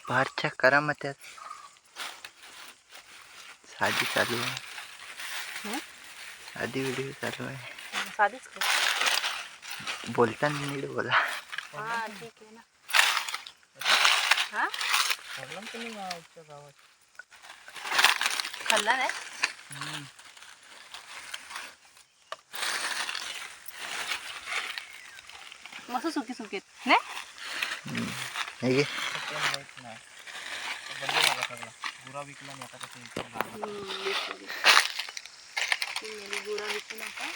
बाहेरच्या करामत्यात साधी चालू आहे. साधी व्हिडिओ चालू आहे. साधीच बोलताना नीट बोला. हा ठीक आहे ना. हा तुम्ही गावच्या गावात खाल्ला नाही. मस्त सुकी सुकी नाही. हे घे. नाही बंद झाला सगळा. गुरा विकला नाही आता कसं गुरा विकू नका.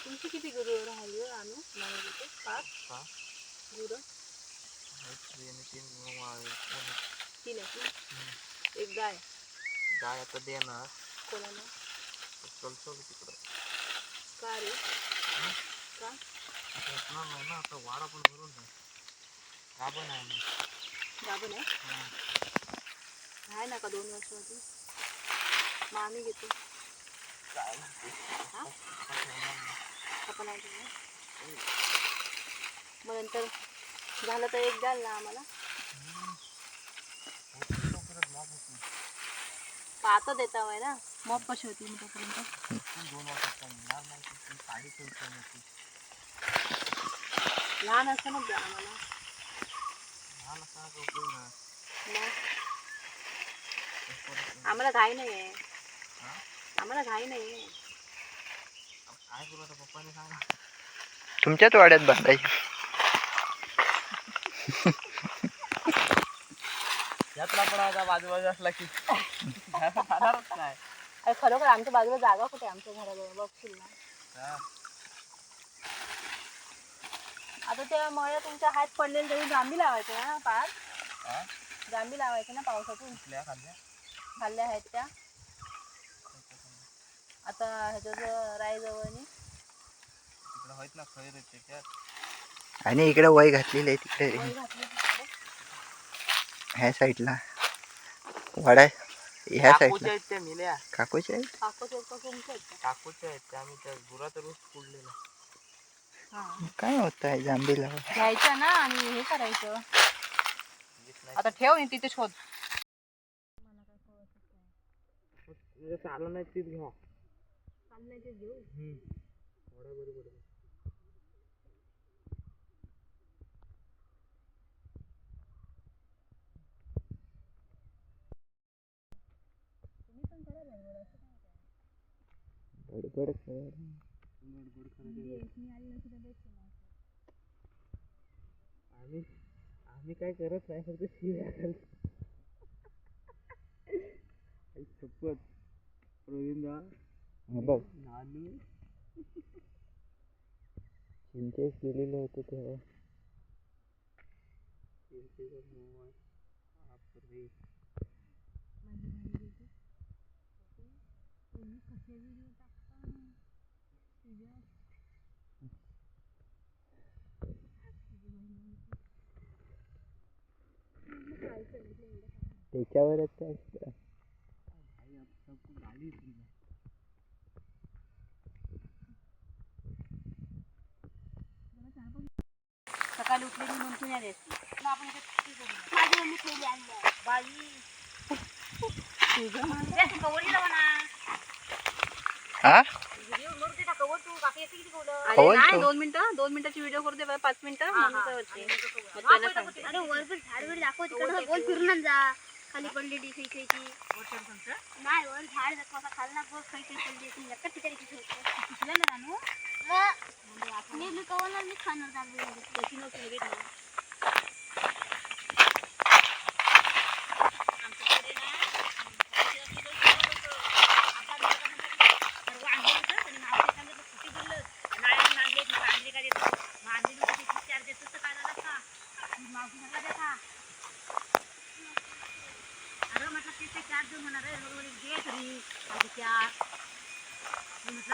तुमची किती गुरु राहिली आणू मला 5 गुरु. 3 आहे. एक गाय आता देणार कोणाला चलतो तिकडं. का रे का भेटणार नाही ना आता. वाडा पण भरून नाही. गाभण आहे मी. गाभण आहे. आहे ना का 2 वर्षाची. मग आम्ही घेतो. काय मग नंतर झालं तर एक द्याल ना आम्हाला. आता देता आहे ना. मग कशी होती मी तोपर्यंत 2 वर्षाचा मिळणार नाही. साडी होती लहान असताना द्या आम्हाला. लहान असताना उपयोग नाही. मग आम्हाला घाई नाही आहे. आम्हाला घाई नाही आहे. काय करू आता पप्पाने सांगा. तुमच्याच वाड्यात बांधायची. यात्रा पण आता बाजूबाजू असला की खाणारच काय. अरे खरोखर आमच्या बाजूला जागा कुठे आमच्या घराजवळ बघशील ना. आता त्या मळ्या तुमच्या हात पडलेले तरी जांभी लावायचे ना. पार जांभी लावायचे ना पावसातून. खाल्ल्या आहेत त्या आता ह्याच्या रायजवळनी तिकडे होत ना खैर त्याच्यात. आणि इकडे वय घातलेली आहे तिकडे ह्या साईडला वाडा ह्या साईडला. काकूच्या आहेत. काकूच्या आहेत त्या. आम्ही त्या गुराचा रोज फोडलेला. काय होत आहे जांभीला घ्यायचं ना आणि हे करायचं. आता ठेव तिथे शोध. चालू नाही तीच घ्या. घेऊ बरोबर. आम्ही काय करत नाही. फक्त शिव्या शपथ प्रवीणदा बघ नानू चिंचेस दिलेलं होतं तेव्हा. त्याच्यावरच काय असतं. सकाळी उठलेली म्हणून या द्यायची. नाही 2 मिनिटाची व्हिडिओ करू दे. 5 मिनिटं फिरून जा. खाली पडलेली खायची नाही. वर झाड खाल्ला खायची पडली एका ठिकाणी मी कवला मी खाणार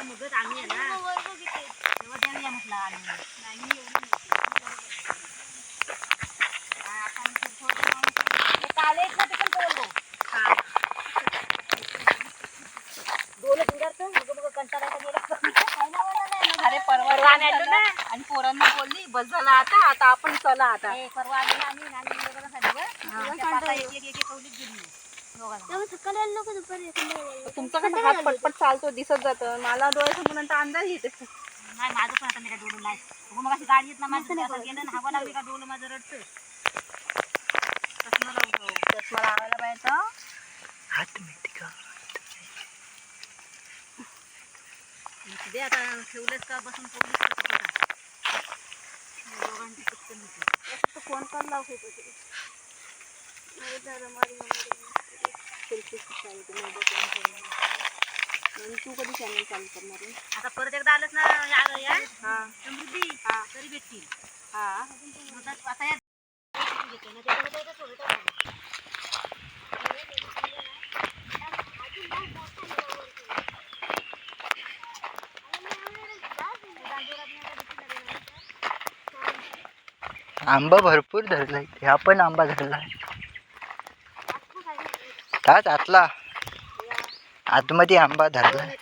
मगच आम्ही आहे ना तेव्हा द्यायला म्हटलं आम्ही नाही. पाणी येत नाही ते पण बोललो दोन बिघडतं मग कंटाळा अरे परवा आणलं ना आणि पोरांना बोलली बस झाला आता आपण चला आता परवा आलेला आम्ही तुमचा कसं हात पटपट चालतो दिसत जातं मला डोळ्यासमोर नंतर अंदाज येते नाही माझं पण आता मी काय डोलं नाही मग अशी गाडी येत ना माझं गेलं ना हवा लागली का डोलं माझं रडतं चष्मा लावायला पाहिजे हात माहिती का दे आता ठेवलेच का बसून दोघांची पटकन होती फोन पण लावू तू कधी चॅनल चालू करणार आहे आता परत एकदा आलंच ना समृद्धी तरी भेटतील आता आंबा भरपूर धरलाय ह्या पण आंबा धरलाय ताच आतला आतमध्ये आंबा धरलाय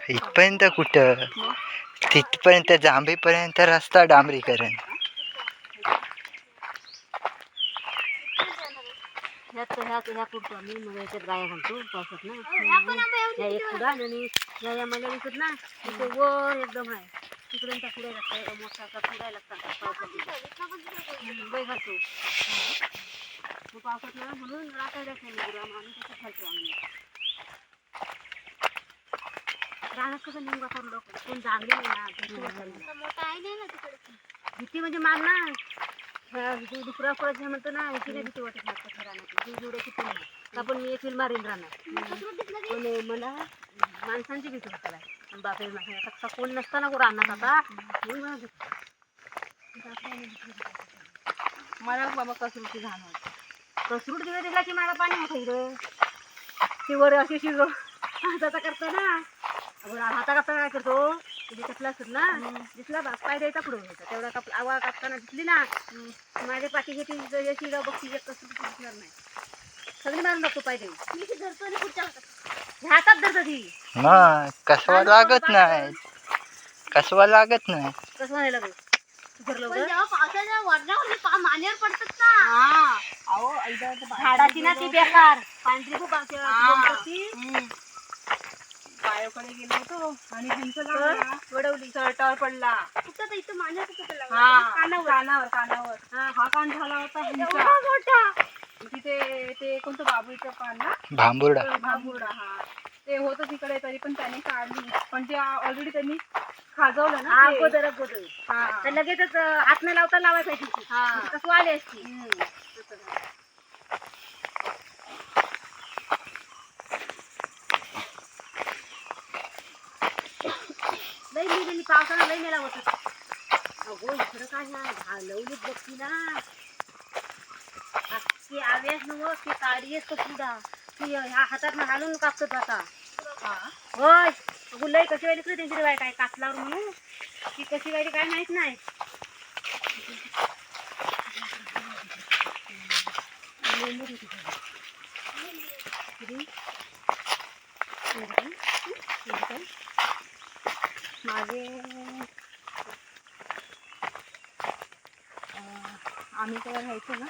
इथपर्यंत कुठं तिथपर्यंत जांभेपर्यंत रस्ता डांबरीकरण ह्या कुठतो आम्ही मग याच्यात गाया घालतो पावसात ना एक कुडा आणि या मला विकत ना तिथे वर एकदम आहे तिकडून त्या कुड्या लागतात मोठा कुडायला लागतात पावसात बै घालतो मग पावसात ना म्हणून राखायलाच नाही गुराम आम्ही तसं घालतो आम्ही रानात कसं निंबा करून कोण जागले नाही ना मोठा आहे नाही ना तिकडे भीती म्हणजे माग ना दुसरा परत जे म्हणतो ना तिने भीती वाटत लागतं रानात जुड्याची पण का पण मी फिल्म मारीन राहणार पण मला माणसांची भीती वाटायला बापरे आता कोण नसताना गो राहणार आता मला बाबा कसरूटची घाण होती कसरूट दिलं दिला की मला पाणी होतं इकडं ती वर अशी शिजव हाताचा करतो ना हाता कापता काय करतो म्हणजे कसला असत ना दिसला बा पाय द्यायचा पुढे होता तेवढा आवा कापताना दिसली ना माझ्या पाठी घेते शिगा बघती एक कसं दिसणार नाही सगळी मारून बघतो पाय देऊ धरतो आणि पुढच्या हातात धरतो ती कसवा लागत नाही कसवा लागत नाही कसं नाही लागत पावसाच्या वरणावर मानेवर पडतात ना झाडाची ना ती बेकार पांढरी खूप बायोकडे गेलो होतो आणि वडवली चरटावर पडला कुठं इथं मानेवर कुठं कानावर हा कान झाला होता मोठा तिथे ते कोणतं बाबूचं पान ना भांबुर्डा हा ते होतं तिकडे तरी पण त्याने काढली पण ते ऑलरेडी त्यांनी खाजवलं ना अगोदर लगेचच हात न लावता लावायला पाहिजे कसं आले असती लई लिहिलेली पावसानं लई मेला होत अगो इकडं काय ना लवलीत बघती ना ती आवेस न ती काढी येत सुद्धा ती ह्या हातात घालून कापतात आता होय अगो लई कशी वाईट इकडे त्यांची वाईट आहे कापल्यावर म्हणून ती कशी वाईट काय माहित नाही मागे आम्ही तेव्हा राहायचो ना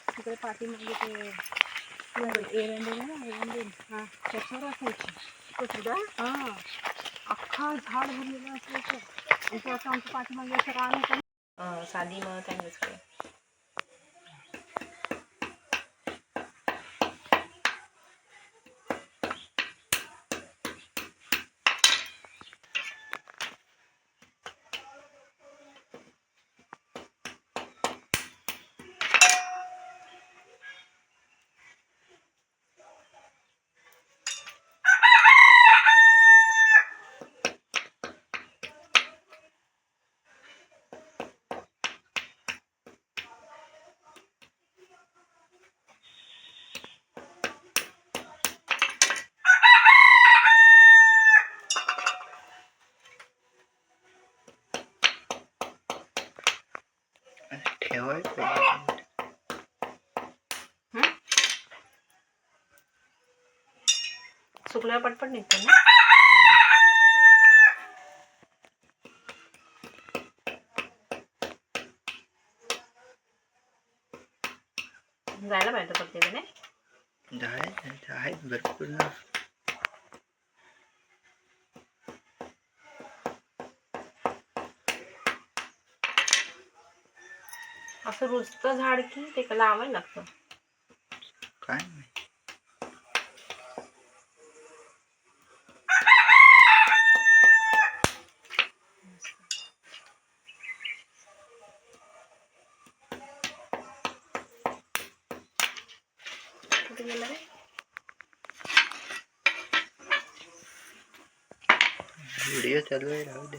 तिकडे पाठीमागे ते एरंडे हा त्याच्यावर असायची अख्खा झाड भरलेलं असायचं आणि ते असं आमच्या पाठीमागे असं रान होतं साधी मग त्यांनी होय सुकल्यावर पटपट निघतो ना. जायला पाहिजे प्रत्येकाने. आहेत भरपूर ना. असं रुजतं झाड की ते लावायला लागतं. काय माहिती. कुठे गेला रे? व्हिडिओ चालू आहे, राहू दे.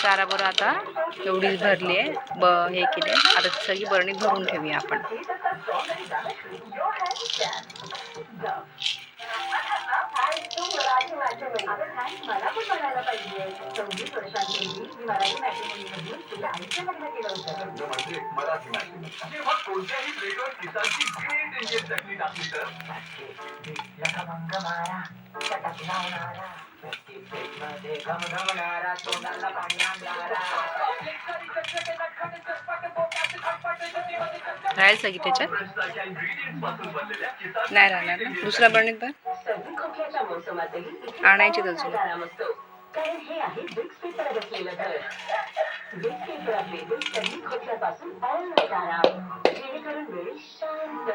चारा बरं आता एवढीच भरली आहे. हे केले आता सगळी बरणी भरून ठेवूया आपण. राहायचं की त्याच्यात नाही राहणार ना दुसरा बरणीत पण आणायचे अजून कारण हे आहे विक्स पेपर बसलेलं घर विक्स पेपर आपले सर्दी खोकल्यापासून ऑल नाईट आराम जेणेकरून वेळ शांत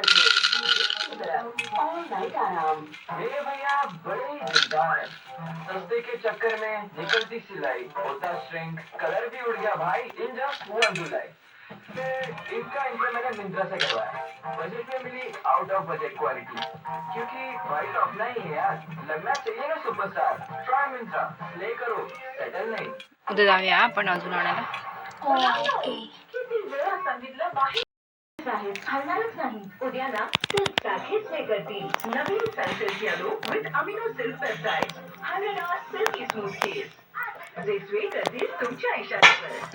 ऑल नाईट आराम मेरे भैया बड़े दिलदार सस्ते के चक्कर में निकलती सिलाई होता श्रिंक कलर भी उड़ गया भाई इन जस्ट 1 जुलाई फिर इसका इंटर मैंने मिंत्रा से करवाया बजट में मिली आउट ऑफ बजट क्वालिटी क्योंकि वाइट ऑफ नहीं है यार लगना चाहिए ना सुपरस्टार ट्राई मिंत्रा प्ले करो सेटल नहीं उद्या जाऊया आपण अजून आणायला किती वेळा सांगितलं बाहेर आहे हलणारच नाही उद्या ना सिल्क पॅकेज हे करतील नवीन सॅन्सेसियानो with amino silk peptide 100 silky smooth केस जे स्वीट करतील तुमच्या आयुष्यात